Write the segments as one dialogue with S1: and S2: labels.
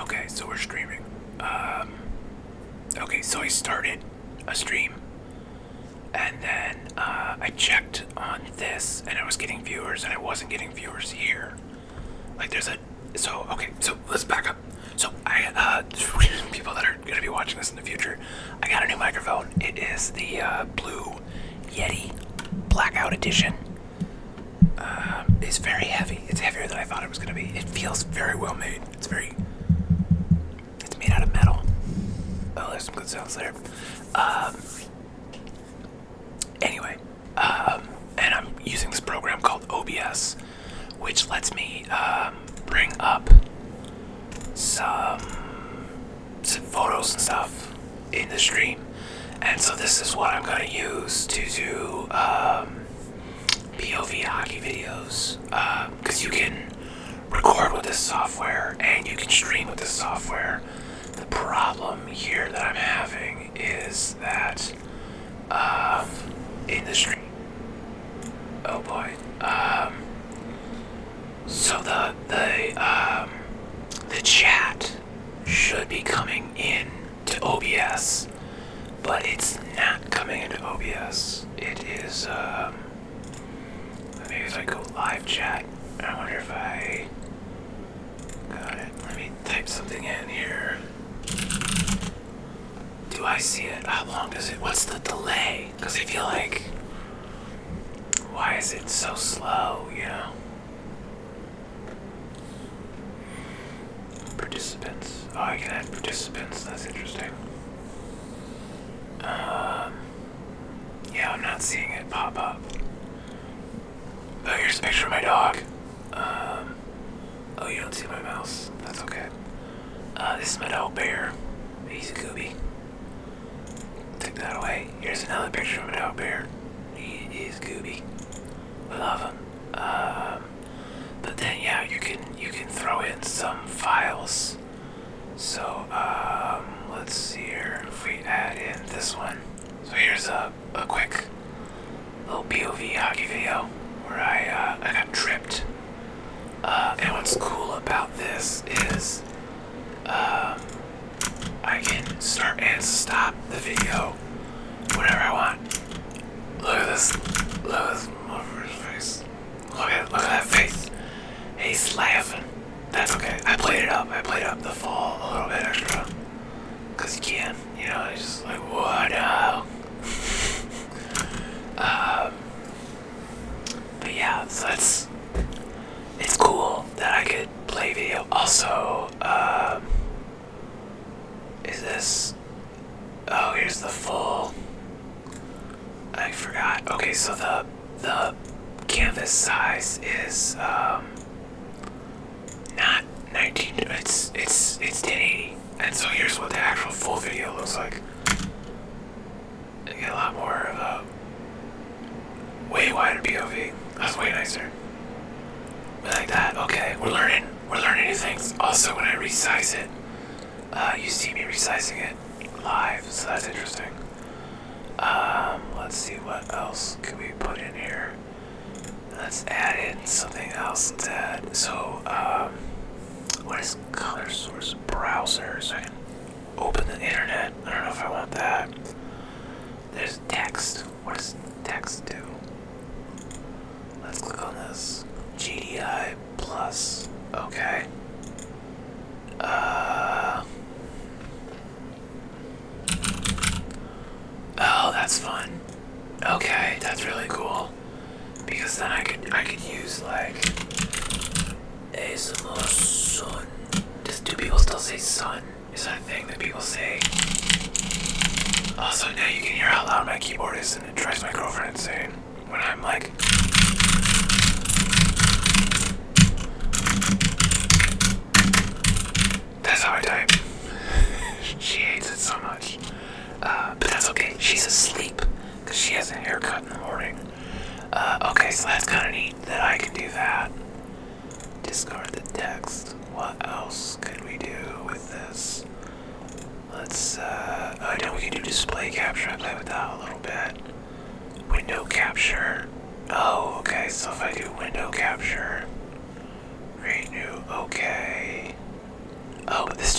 S1: Okay, so we're streaming. Okay, so I started a stream, and then I checked on this, and I was getting viewers, and I wasn't getting viewers here. Like, so let's back up. So people that are gonna be watching this in the future, I got a new microphone. It is the Blue Yeti Blackout Edition. It's very heavy. It's heavier than I thought it was gonna be. It feels very well made. It's made out of metal. Oh, there's some good sounds there. Anyway, and I'm using this program called OBS, which lets me bring up some photos and stuff in the stream. And so this is what I'm gonna use to do POV hockey videos, because you can record with this software and you can stream with this software. The problem here that I'm having is that in the stream, oh boy, so the chat should be coming in to OBS, but it's not coming into OBS. It is maybe if I go live chat, I wonder if I got it. Let me type something in here. Do I see it? How long does it? What's the delay? Because I feel like, why is it so slow, you know? Participants. Oh, I can add participants. That's interesting. Yeah, I'm not seeing it pop up. Oh, here's a picture of my dog. Oh, you don't see my mouse. That's okay. This is my dog Bear. He's a gooby. Take that away. Here's another picture of my dog Bear. He is gooby. We love him. But then yeah, you can throw in some files. So let's see here. If we add in this one. So here's a quick little POV hockey video where I got tripped. And what's cool about this is I can start and stop the video whenever I want. Look at this. Look at this motherfucker's face. Look at that face. He's laughing. That's okay. I played it up. I played up the fall a little bit extra. Cause you can. You know, it's just like, what now? But yeah, so it's cool that I could play video. Also, is this, oh, here's the full, I forgot. Okay, so the canvas size is, not 19, it's 1080. And so here's what the actual full video looks like. You get a lot more of a way wider POV. That's way nicer. But like that, okay, we're learning new things. Also, when I resize it, you see me resizing it live, so that's interesting. Let's see what else can we put in here. Let's add in something else. Let's add, so, what is color source browser? So I can open the internet. I don't know if I want that. There's text. What does text do? Let's click on this. GDI plus. Okay. Oh, that's fun. Okay, that's really cool. Because then I could use like ASMR sun. Do people still say sun? Is that a thing that people say? Also, now you can hear how loud my keyboard is, and it drives my girlfriend insane when I'm like. That's how I type. She hates it so much. But that's okay. She's asleep because she has a haircut in the morning. Okay, so that's kind of neat that I can do that. Discard the text. What else could we do with this? Let's, oh, then we can do display capture. I play with that a little bit. Window capture. Oh, okay, so if I do window capture, renew, okay. Oh, but this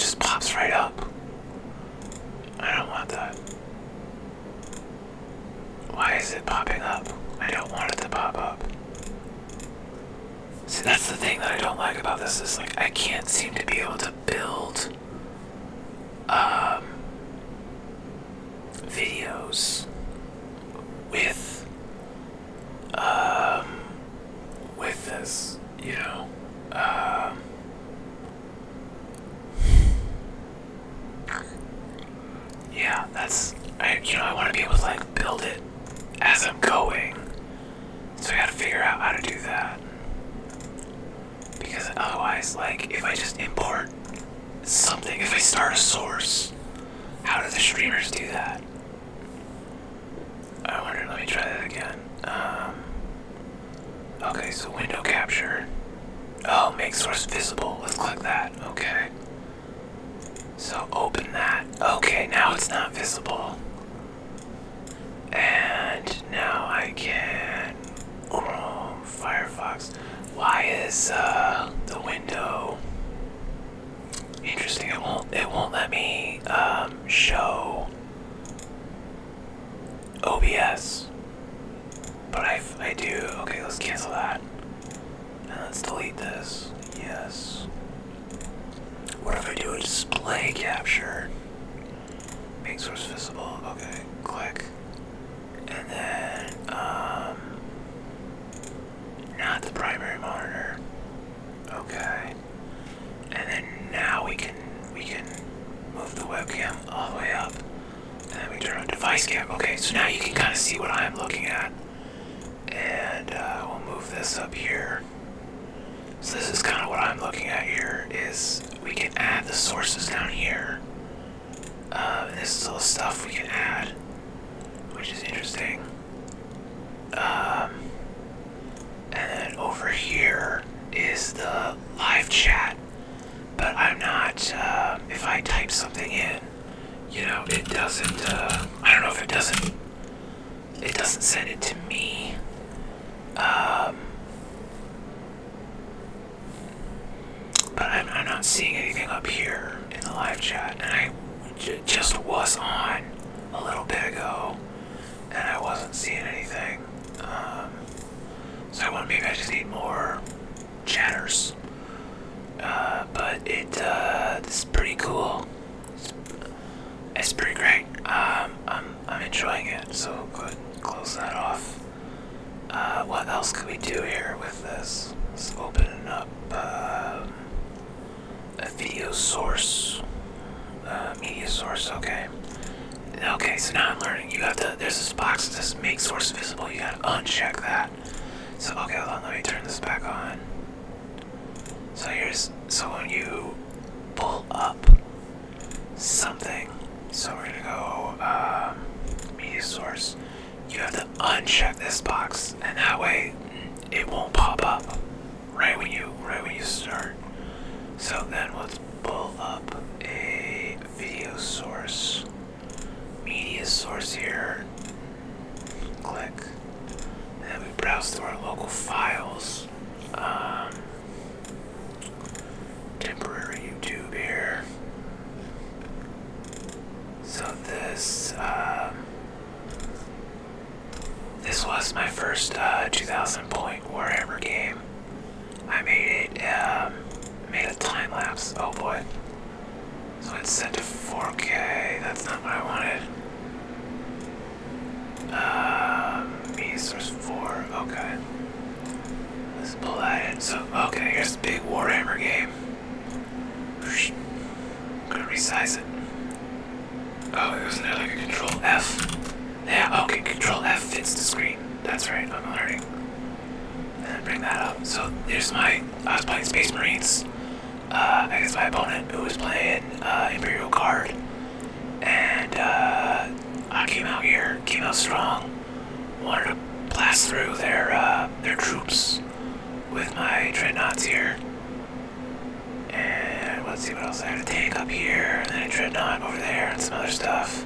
S1: See, that's the thing that I don't like about this is like I can't seem to be able to build videos with this, you know. Yeah, I want to be able to like build it as I'm going. So I gotta figure out how to do that. Because otherwise, like, if I just import something, if I start a source, how do the streamers do that? I wonder, let me try that again. Okay, so window capture. Oh, make source visible. Let's click that. Okay. So open that. Okay, now it's not visible. And now I can Chrome, Firefox. Why is the window interesting? It won't let me show OBS. But I do. Okay, let's cancel that. And let's delete this. Yes. What if I do a display capture? Make source visible. Okay, click. And then, not the primary monitor. Okay. And then now we can move the webcam all the way up. And then we turn on device cam. Okay, so now you can kind of see what I'm looking at. And we'll move this up here. So this is kind of what I'm looking at here, is we can add the sources down here. And this is all the stuff we can add, which is interesting. And then over here is the live chat. But I'm not, if I type something in, you know, it doesn't, I don't know if it doesn't send it to me. But I'm not seeing anything up here in the live chat, and I just was on a little bit ago, and I wasn't seeing anything. So maybe I just need more chatters. But this is pretty cool. It's pretty great. I'm enjoying it. So go ahead and close that off. What else could we do here with this? Let's open up a video source, media source. Okay. Okay. So now I'm learning. There's this box that says make source visible. You gotta uncheck that. So okay, hold on. Let me turn this back on. So when you pull up something, so we're gonna go media source. You have to uncheck this box, and that way it won't pop up right when you start. So then let's pull up a video source, media source here. Click, and then we browse through our local files. Temporary YouTube here. So this was my first 2,000 point Warhammer game. I made it, made a time lapse. Oh boy. So it's set to 4K. That's not what I wanted. Media source 4. Okay. Let's pull that in. So, okay, here's the big Warhammer game. I'm gonna resize it. Oh, isn't there like a control F? Yeah, okay, control F fits the screen. That's right, I'm learning. And then bring that up. So there's I was playing Space Marines. I guess my opponent who was playing Imperial Guard. And I came out strong. Wanted to blast through their troops with my dreadnoughts here. And let's see what else. I had a tank up here, and then a dreadnought over there, and some other stuff.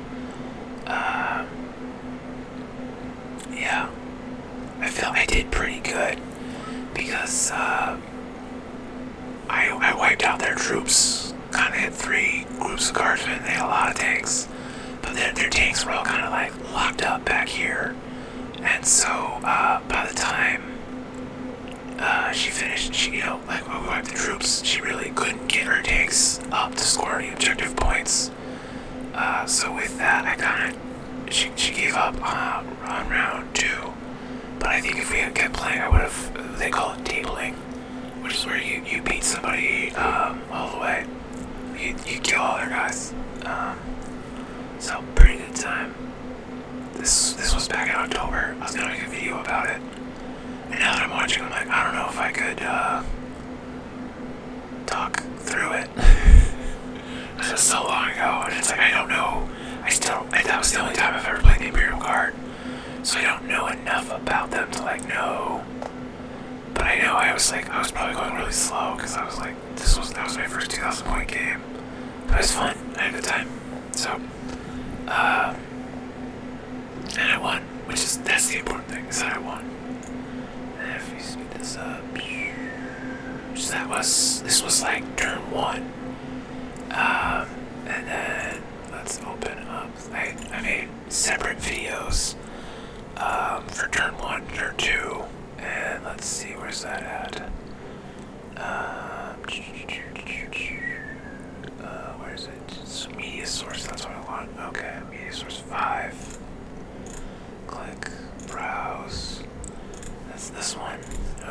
S1: Yeah. I felt I did pretty good because I wiped out their troops. Kind of hit 3 groups of guardsmen. They had a lot of tanks, but their tanks were all kind of like locked up back here. And so by the time she finished, like when we wiped the troops, she really couldn't get her tanks up to score any objective points. So with that, she gave up on round 2. But I think if we had kept playing, I would have, they call it tabling, which is where you beat somebody all the way. You kill all their guys. So pretty good time. This was back in October. I was gonna make a video about it. And now that I'm watching, I'm like, I don't know if I could talk through it. This was so long ago, and it's like I don't know. That was the only time I've ever played the Imperial Guard, so I don't know enough about them to like know. But I know I was probably going really slow because I was like, that was my first 2,000 point game. But it was fun. I had a good time. So, and I won, that's the important thing, is that I won. And if we speed this up, this was like turn 1. And then let's open up. I made separate videos for turn 1, turn 2, and let's see, where's that at? Where is it? It's media source, that's what I want. Okay, media source 5. Click, browse. That's this one.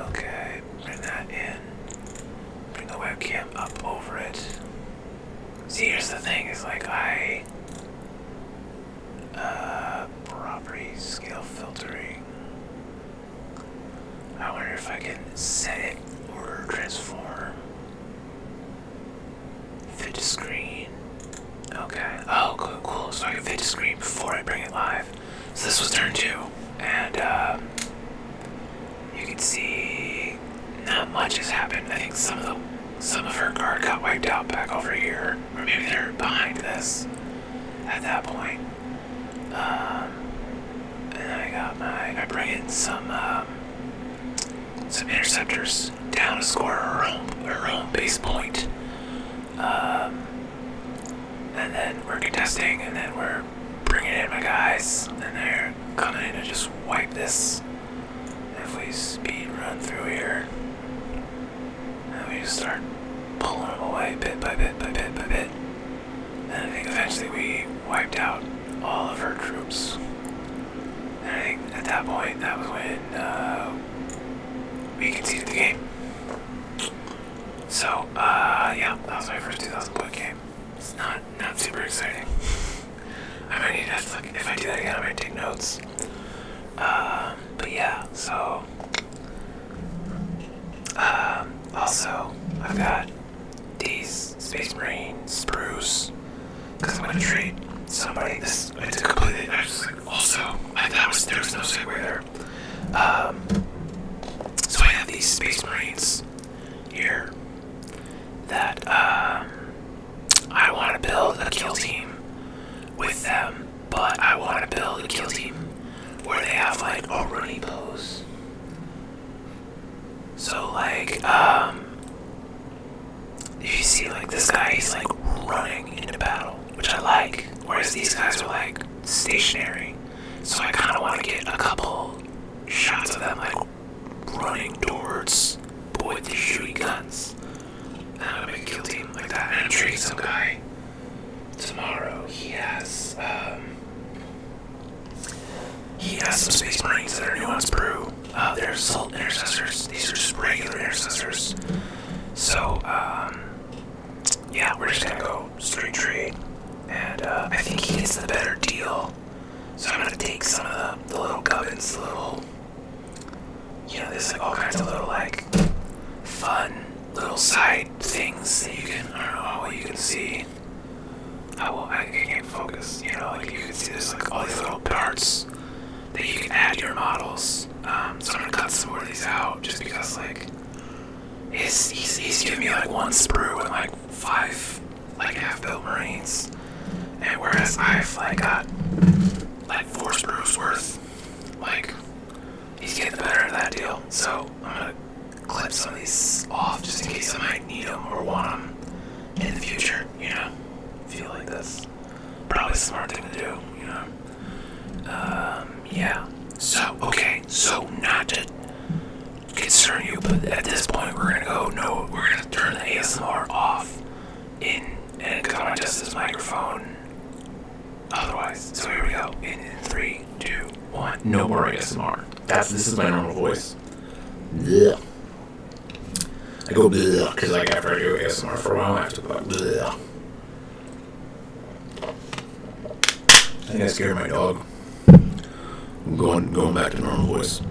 S1: Okay, bring that in. Bring the webcam up over it. See, here's the thing, is like properties, scale filtering. I wonder if I can set it or transform. Fit to screen. Okay. Oh, cool. So I can fit to screen before I bring it live. So this was turn 2, and you can see not much has happened. I think some of her guard got wiped out back over here, or maybe they're behind this at that point. And then I bring in some interceptors down to score her home base point. And then we're contesting, and then we're bringing in my guys, and they're coming in to just wipe this. If we speed run through here, and we just start pulling them away bit by bit by bit by bit. And I think eventually we wiped out all of her troops. And I think at that point, that was when we conceded the game. So, yeah, that was my first 2,000 point game. It's not super exciting. I might need to, if I do that again, I might take notes. But yeah, so, also, I've got these Space Marine sprues, because I'm going to trade somebody. It's a completely, there was no segue there. So I have these Space Marines here that, I want to build a kill team with them, but I want to build a kill team where they have like a running pose. So like, if you see like this guy, he's like running into battle, which I like, whereas these guys are like stationary. So I kind of want to get a couple shots of them like running towards, but with the shooting guns. And I'm gonna make a kill team like that. And I'm trading some guy tomorrow. He has some Space Marines that are nuanced brew. They're assault intercessors. These are just regular intercessors. So, yeah, we're just gonna go straight trade. And I think he gets the better deal. So I'm gonna take some of the little gubbins, there's like all kinds of little like fun little side things that you can, I don't know how well you can see. I can't focus, like you can see there's like all these little parts that you can add to your models. So I'm gonna cut some more of these out just because like he's giving me like 1 sprue and like 5 like half-built Marines. And whereas I've like got like 4 sprues worth, like he's getting the better of that deal. So I'm gonna clip some of these off just in case I might need them or want them in the future, feel like that's probably a smart thing to do, yeah. So, okay, so not to concern you, but So here we go. In 3, 2, 1.
S2: No more ASMR. This is my normal voice. Blech. I go bleh because like after I do ASMR for a while, I have to go bleh. I think I scared my dog. I'm going back to normal voice.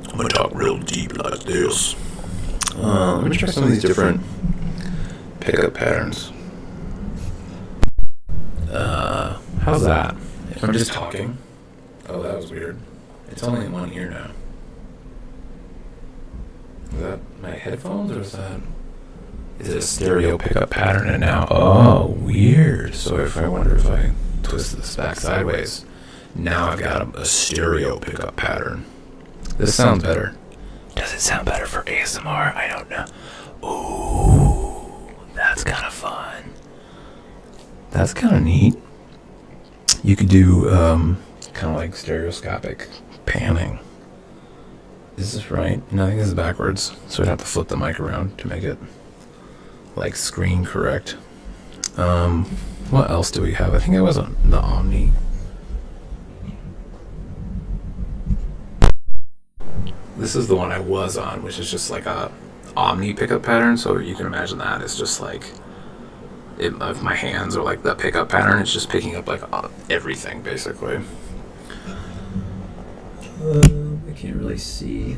S2: I'm gonna talk real deep like this. Let me try some of these different pickup patterns. How's that? If I'm just talking. Oh, that was weird. It's only in one ear now. Is that my headphones or is it a stereo pickup pattern? And now, oh, weird. So I wonder if I twist this back sideways, now I've got a stereo pickup pattern. This sounds better.
S1: Does it sound better for ASMR? I don't know. Ooh, that's kind of fun.
S2: That's kind of neat. You could do kind of like stereoscopic panning. Is this right? No, I think this is backwards. So I'd have to flip the mic around to make it like screen correct. What else do we have? I think it was on the Omni. This is the one I was on, which is just like a Omni pickup pattern. So you can imagine that it's just like if my hands are like the pickup pattern, it's just picking up like everything basically. I can't really see.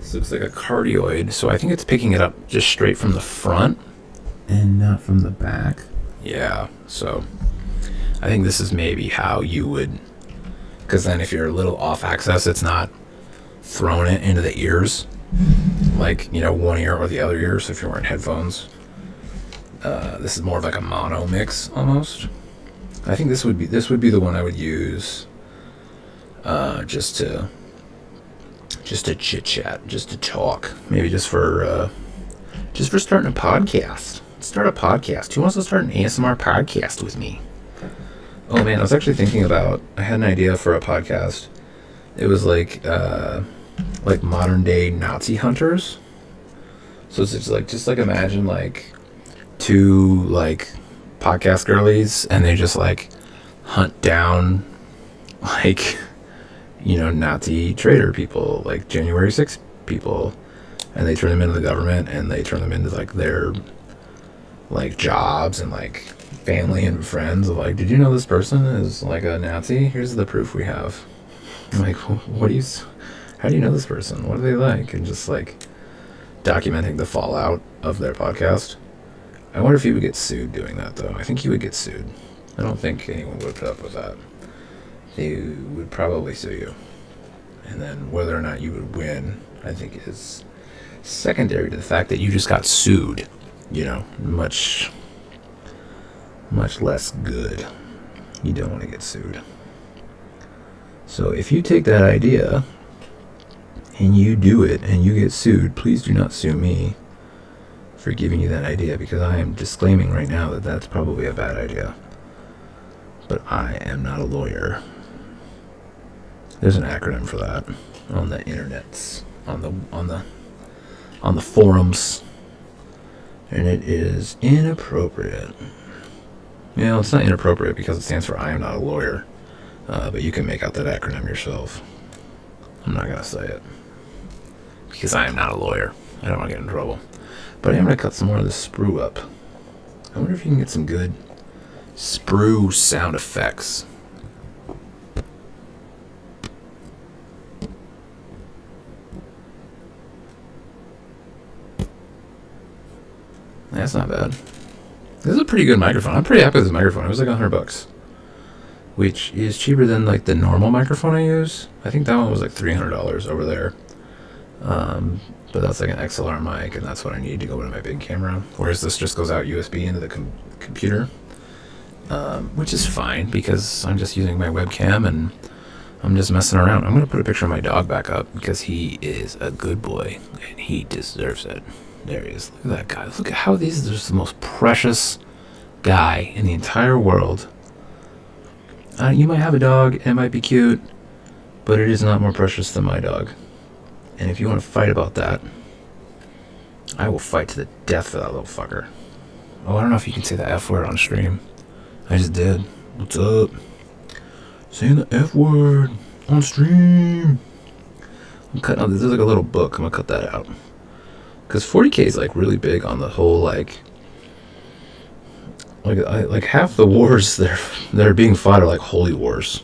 S2: This looks like a cardioid, so I think it's picking it up just straight from the front and not from the back. Yeah, so I think this is maybe how you would, because then if you're a little off axis, it's not throwing it into the ears, like, you know, one ear or the other ear. So if you're wearing headphones, this is more of like a mono mix almost. I think this would be the one I would use, just to chit chat, just to talk, maybe just for starting a podcast. Start a podcast. Who wants to start an ASMR podcast with me? Oh man, I was actually thinking about, I had an idea for a podcast. It was like modern day Nazi hunters. So it's just like imagine like two like podcast girlies and they just like hunt down like, you know, Nazi traitor people, like January 6th people, and they turn them into the government and they turn them into like their like jobs and like family and friends of like, did you know this person is like a Nazi? Here's the proof we have. I'm like, how do you know this person? What are they like? And just like documenting the fallout of their podcast. I wonder if he would get sued doing that though. I think he would get sued. I don't think anyone would put up with that. They would probably sue you. And then whether or not you would win, I think is secondary to the fact that you just got sued. You know, much less good. You don't want to get sued. So if you take that idea and you do it and you get sued, please do not sue me for giving you that idea, because I am disclaiming right now that that's probably a bad idea. But I am not a lawyer. There's an acronym for that on the internets, on the forums. And it is inappropriate. You know, it's not inappropriate because it stands for I am not a lawyer. But you can make out that acronym yourself. I'm not going to say it, because I am not a lawyer. I don't want to get in trouble. But I am going to cut some more of this sprue up. I wonder if you can get some good sprue sound effects. That's not bad. This is a pretty good microphone. I'm pretty happy with this microphone. It was like $100, which is cheaper than like the normal microphone I use. I think that one was like $300 over there. But that's like an XLR mic, and that's what I need to go into my big camera. Whereas this just goes out USB into the computer, which is fine because I'm just using my webcam and I'm just messing around. I'm going to put a picture of my dog back up because he is a good boy and he deserves it. There he is. Look at that guy. Look at how these are just the most precious guy in the entire world. You might have a dog, and it might be cute, but it is not more precious than my dog. And if you want to fight about that, I will fight to the death for that little fucker. Oh, I don't know if you can say the F word on stream. I just did. What's up? Saying the F word on stream. I'm cutting out. This is like a little book. I'm gonna cut that out. Because 40K is like really big on the whole like half the wars that are being fought are like holy wars.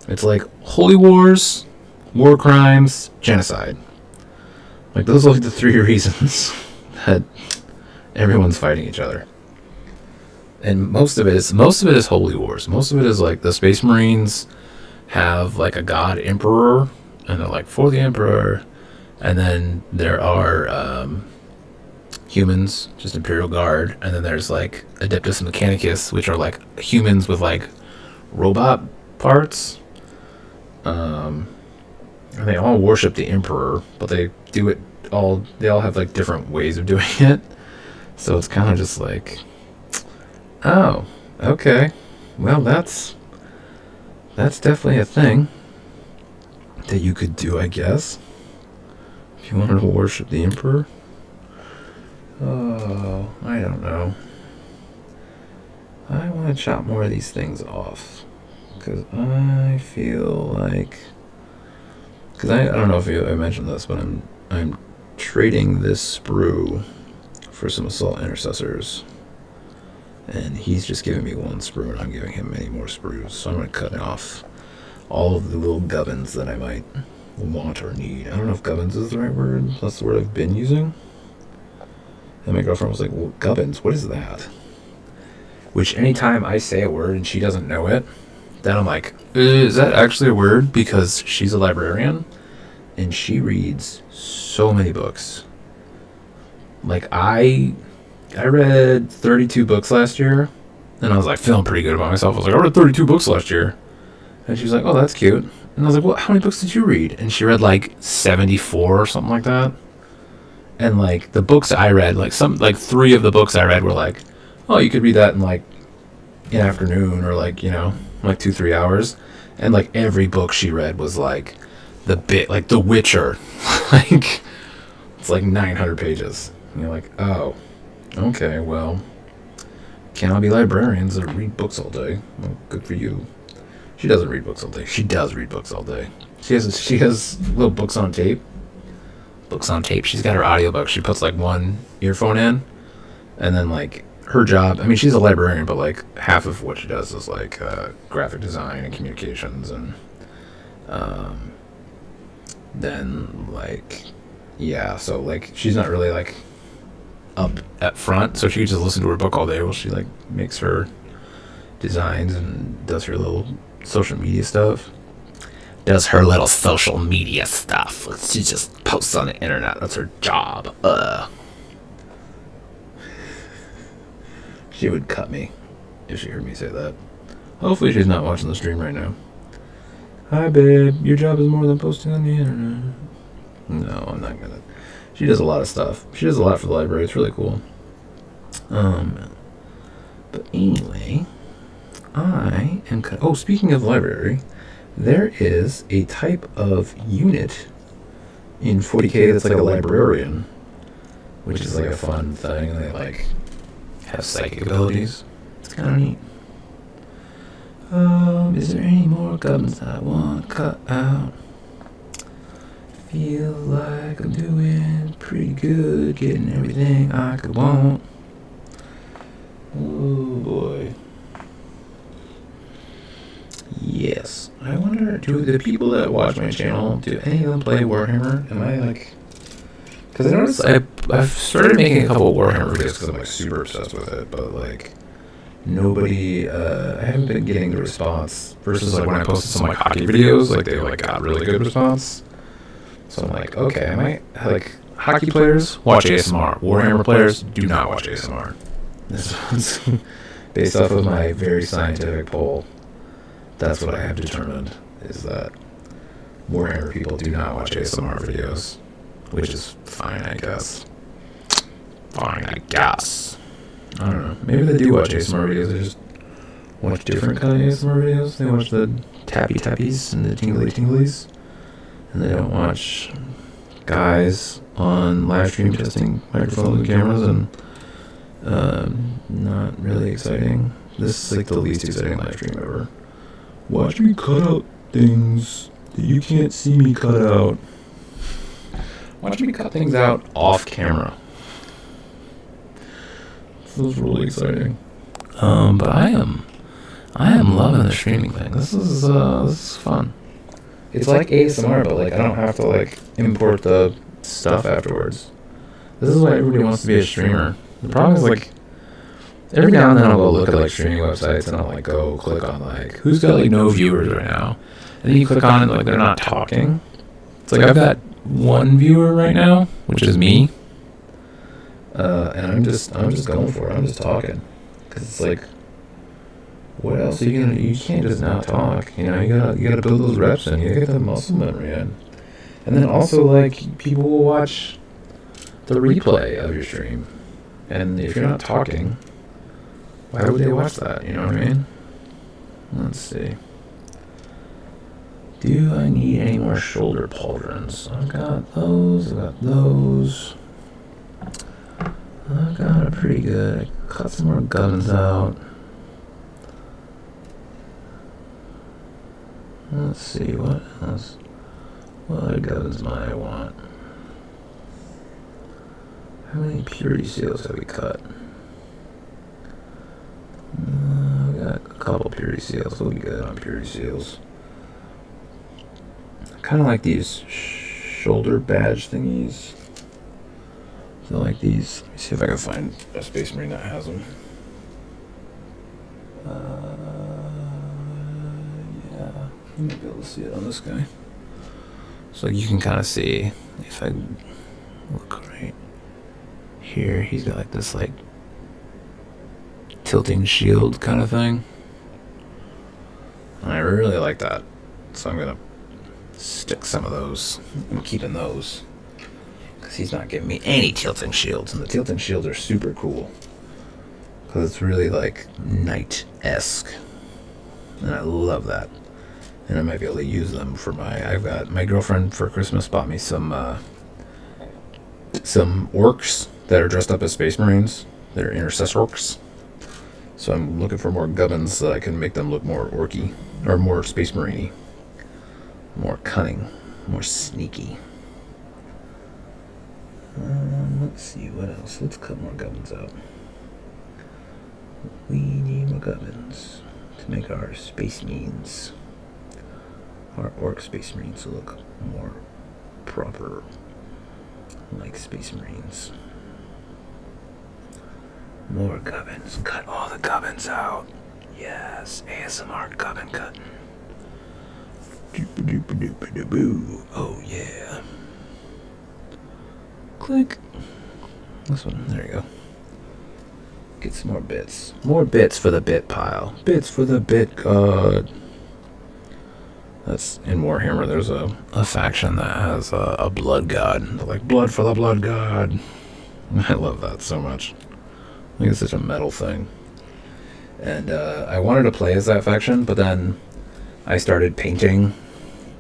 S2: It's like holy wars, war crimes, genocide. Like those are like the three reasons that everyone's fighting each other. And most of it is holy wars. Most of it is like the Space Marines have like a god emperor, and they're like for the emperor. And then there are humans, just Imperial Guard, and then there's like Adeptus Mechanicus, which are like humans with like robot parts. And they all worship the Emperor, but they do it all. They all have like different ways of doing it. So it's kind of just like, oh, okay, well that's definitely a thing that you could do, I guess, if you wanted to worship the Emperor. Oh, I don't know. I want to chop more of these things off. Because I feel like... Because I don't know if I mentioned this, but I'm trading this sprue for some Assault Intercessors. And he's just giving me one sprue, and I'm giving him many more sprues. So I'm going to cut off all of the little gubbins that I might want or need. I don't know if gubbins is the right word. That's the word I've been using. And my girlfriend was like, well, gubbins, what is that? Which anytime I say a word and she doesn't know it, then I'm like, is that actually a word? Because she's a librarian and she reads so many books. Like I read 32 books last year, and I was like feeling pretty good about myself. I was like, I read 32 books last year. And she's like, oh, that's cute. And I was like, well, how many books did you read? And she read like 74 or something like that. And like the books I read, like 3 of the books I read were like, oh, you could read that in like an afternoon, or like, you know, like 2-3 hours. And like every book she read was like like The Witcher. Like it's like 900 pages. And you're like, oh, okay, well, can't all be librarians that read books all day. Well, good for you. She doesn't read books all day. She does read books all day. She has little books on tape. Books on tape. She's got her audiobook. She puts like one earphone in, and then like her job, I mean, she's a librarian, but like half of what she does is like graphic design and communications, and then like, yeah, so like she's not really like up at front, so she can just listen to her book all day while she like makes her designs and does her little social media stuff. She just posts on the internet. That's her job. She would cut me if she heard me say that. Hopefully she's not watching the stream right now. Hi, babe. Your job is more than posting on the internet. No, I'm not gonna. She does a lot of stuff. She does a lot for the library. It's really cool. But anyway, I am... Oh, speaking of the library, there is a type of unit in 40K that's like a librarian, which is like a fun thing, and they like have psychic abilities. It's kind of neat. Is there any more gubbins I want cut out? Feel like I'm doing pretty good, getting everything I could want. Oh boy. Yes. I wonder, do the people that watch my channel, do any of them play Warhammer? Am I like... Because I noticed I've started making a couple of Warhammer videos because I'm like super obsessed with it, but like nobody, I haven't been getting the response versus like when I posted some like hockey videos, like they like got really good response. So I'm like, okay, I might, like, hockey players watch ASMR. Warhammer players do not watch ASMR. This one's based off of my very scientific poll. That's what I have determined, is that Warhammer people do not watch ASMR videos, which is fine, I guess. Fine, I guess. I don't know. Maybe they do watch ASMR videos. They just watch different kind of ASMR videos. They watch the tappy tappies and the tingly tinglies. And they don't watch guys on live stream testing microphones and cameras, and not really exciting. This is like the least exciting live stream ever. Watch me cut out things that you can't see me cut out. Watch me cut things out off camera. This is really exciting. But I am loving the streaming thing. This is fun. It's like ASMR, but like I don't have to like import the stuff afterwards. This is why everybody wants to be a streamer. The problem is like every now and then I'll go look at like streaming websites and I'll like go click on like who's got like no viewers right now, and then you click on it like they're not talking. It's like I've got one viewer right now, which is me, and I'm just going for it. I'm just talking because it's like, what else are you gonna? You can't just not talk. You know, you gotta build those reps in. You gotta get the muscle memory in, and then also like people will watch the replay of your stream, and if you're not talking, why would they watch that? You know what I mean? Let's see. Do I need any more shoulder pauldrons? I've got those. I've got a pretty good. I cut some more gubbins out. Let's see what else. What other gubbins might I want? How many purity seals have we cut? We got a couple purity seals. We'll be good on purity seals. Kind of like these shoulder badge thingies. So like these. Let me see if I can find a Space Marine that has them. Yeah, you might be able to see it on this guy. So you can kind of see if I look right here. He's got like this like tilting shield kind of thing. And I really like that, so I'm gonna stick some of those. I'm keeping those because he's not giving me any tilting shields, and the tilting shields are super cool because it's really like knight-esque, and I love that. And I might be able to use them for my girlfriend for Christmas bought me some orcs that are dressed up as Space Marines. They're intercessor orcs. So I'm looking for more gubbins so I can make them look more orky or more Space Marine-y. More cunning, more sneaky. Let's see, what else? Let's cut more gubbins out. We need more gubbins to make our Space Marines, our orc Space Marines, to look more proper, like Space Marines. More gubbins. Cut all the gubbins out. Yes, ASMR gubbin cutting. Oh yeah. Click. This one. There you go. Get some more bits. More bits for the bit pile. Bits for the bit god. That's in Warhammer. There's a faction that has a blood god. They're like, blood for the blood god. I love that so much. I think it's such a metal thing. And I wanted to play as that faction, but then I started painting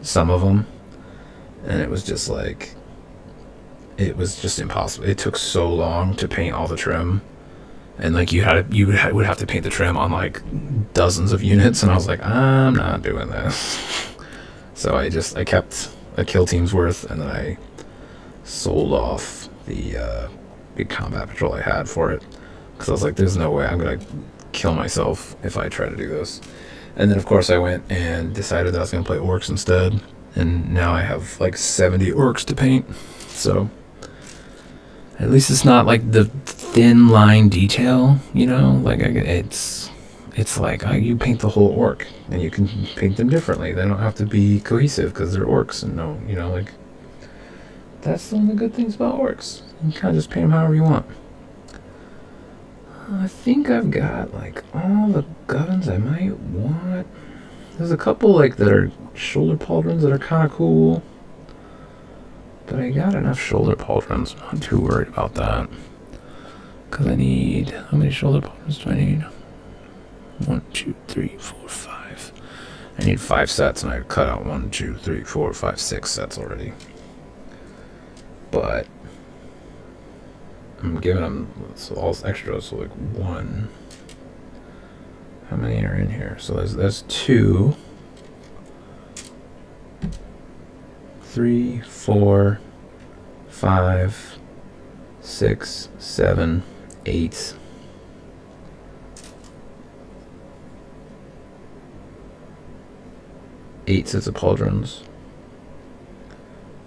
S2: some of them, and it was just like, it was just impossible. It took so long to paint all the trim, and like you would have to paint the trim on like dozens of units, and I was like, I'm not doing this. So I kept a kill team's worth, and then I sold off the big combat patrol I had for it, because I was like, there's no way I'm gonna kill myself if I try to do this. And then of course I went and decided that I was gonna play orcs instead, and now I have like 70 orcs to paint. So at least it's not like the thin line detail, you know, like it's like you paint the whole orc, and you can paint them differently. They don't have to be cohesive because they're orcs, and no, you know, like that's one of the good things about orcs. You can kind of just paint them however you want. I think I've got like all the gubbins I might want. There's a couple like that are shoulder pauldrons that are kind of cool, but I got enough shoulder pauldrons. I'm not too worried about that, because I need, how many shoulder pauldrons do I need? 1, 2, 3, 4, 5. I need 5 sets, and I cut out 1, 2, 3, 4, 5, 6 sets already. But I'm giving them so all extras, so like 1. How many are in here? So there's 2. 3, 4, 5, 6, 7, 8. Eight sets of pauldrons.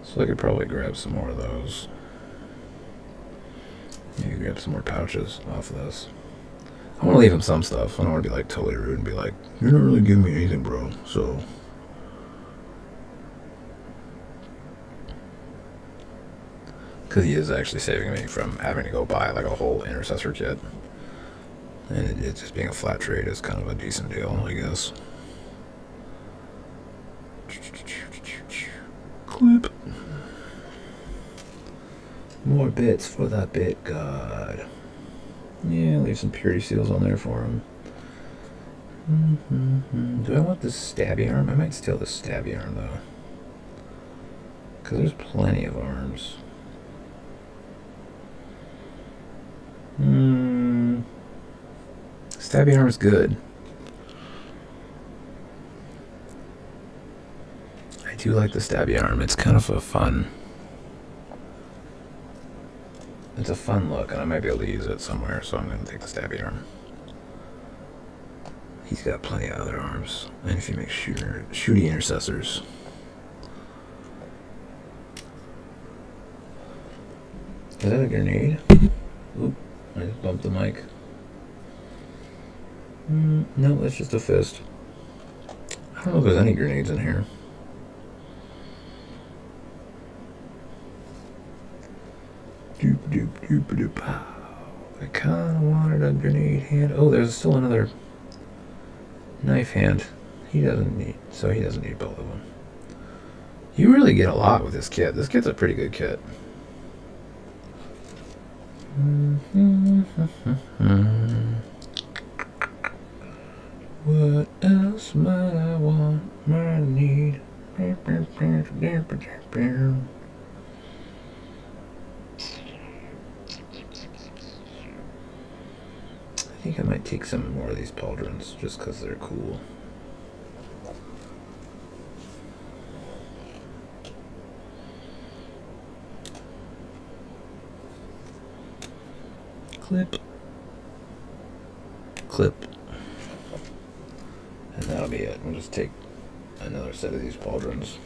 S2: So I could probably grab some more of those. Maybe grab some more pouches off of this. I want to leave him some stuff. I don't want to be like totally rude and be like, "You're not really giving me anything, bro." So. Because he is actually saving me from having to go buy like a whole intercessor kit. And it just being a flat trade is kind of a decent deal, I guess. Clip. More bits for the bit god. Yeah, leave some purity seals on there for him. Do I want this stabby arm? I might steal the stabby arm though. Because there's plenty of arms. Stabby arm is good. I do like the stabby arm. It's kind of a fun. It's a fun look, and I might be able to use it somewhere, so I'm going to take the stabby arm. He's got plenty of other arms. And if you make shooty intercessors. Is that a grenade? Oop, I just bumped the mic. No, that's just a fist. I don't know if there's any grenades in here. Doop doop doop doop. I kind of wanted a grenade hand. Oh, there's still another knife hand. He doesn't need both of them. You really get a lot with this kit. This kit's a pretty good kit. What else might I want, might I need? I think I might take some more of these pauldrons just because they're cool. Clip. And that'll be it. We'll just take another set of these pauldrons.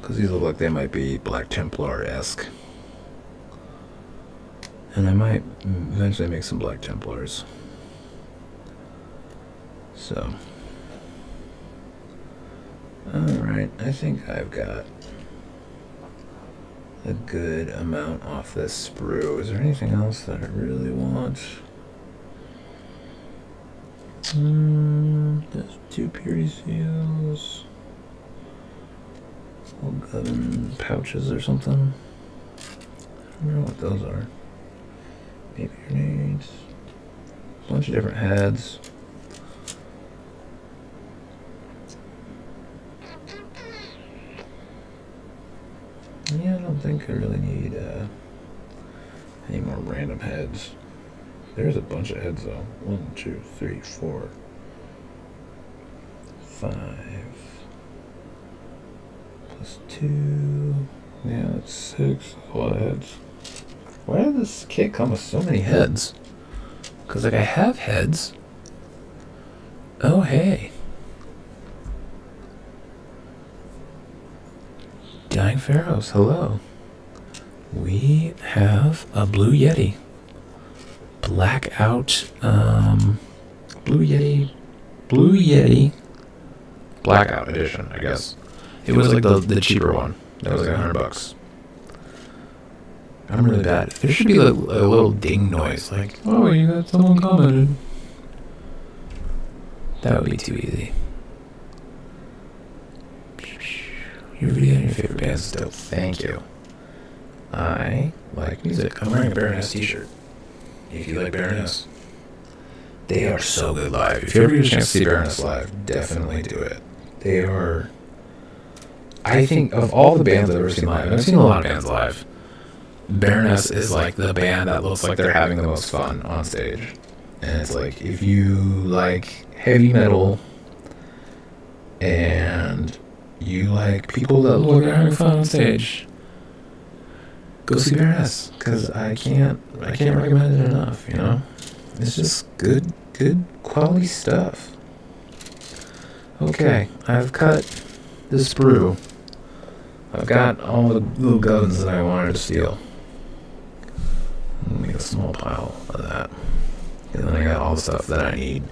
S2: Because these look like they might be Black Templar-esque. And I might eventually make some Black Templars. So. Alright, I think I've got a good amount off this sprue. Is there anything else that I really want? There's 2 purity seals. Old pouches or something. I don't know what those are. Maybe grenades. A bunch of different heads. Yeah, I don't think I really need any more random heads. There's a bunch of heads though. 1, 2, 3, 4, 5. Plus 2. Yeah, that's 6. A lot of heads. Why did this kit come with so many heads? Because, like, I have heads. Oh, hey. Dying Pharaohs, hello. We have a Blue Yeti. Blackout, Blue Yeti Blackout edition, I guess. It was like the cheaper one. That was like $100. I'm really bad. There should be a little ding noise, like, oh, you got someone commented. That would be too easy. Your video and your favorite bands still. Thank you. I like music. I'm wearing a Baroness t-shirt. If you like Baroness, they are so good live. If you ever get a chance to see Baroness live, definitely do it. They are, I think, of all the bands I've ever seen live, and I've seen a lot of bands live, Baroness is like the band that looks like they're having the most fun on stage. And it's like, if you like heavy metal and you like people that look like they're having fun on stage, go see Baroness, because I can't recommend it enough, you know? It's just good quality stuff. Okay, I've cut the sprue. I've got all the little guns that I wanted to steal. Make a small pile of that. And then I got all the stuff that I need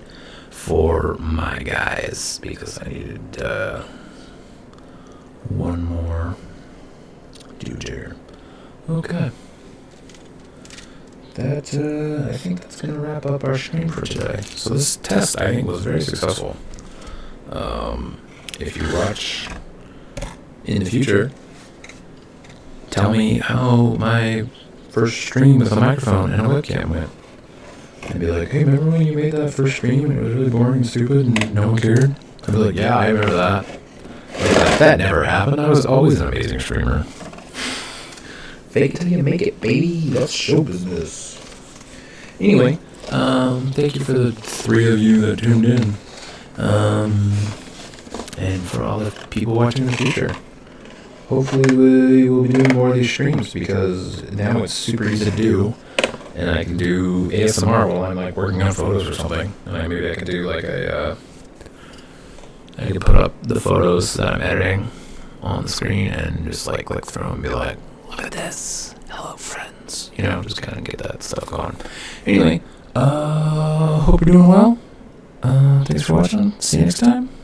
S2: for my guys, because I needed one more dude here. Okay. That, I think that's going to wrap up our stream for today. So this test, I think, was very successful. If you watch in the future, tell me how my first stream with a microphone and a webcam went. And be like, hey, remember when you made that first stream and it was really boring and stupid and no one cared? I'd be like, yeah, I remember that. Like, that never happened. I was always an amazing streamer. Fake it till you make it, baby. That's show business. Anyway, thank you for the 3 of you that tuned in. And for all the people watching in the future. Hopefully we will be doing more of these streams, because now it's super easy to do. And I can do ASMR while I'm like working on photos or something. And maybe I could do like I could put up the photos that I'm editing on the screen and just like click through and be like, look at this. Hello, friends. You know, just kind of get that stuff going. Anyway, hope you're doing well. Thanks for watching. See you next time.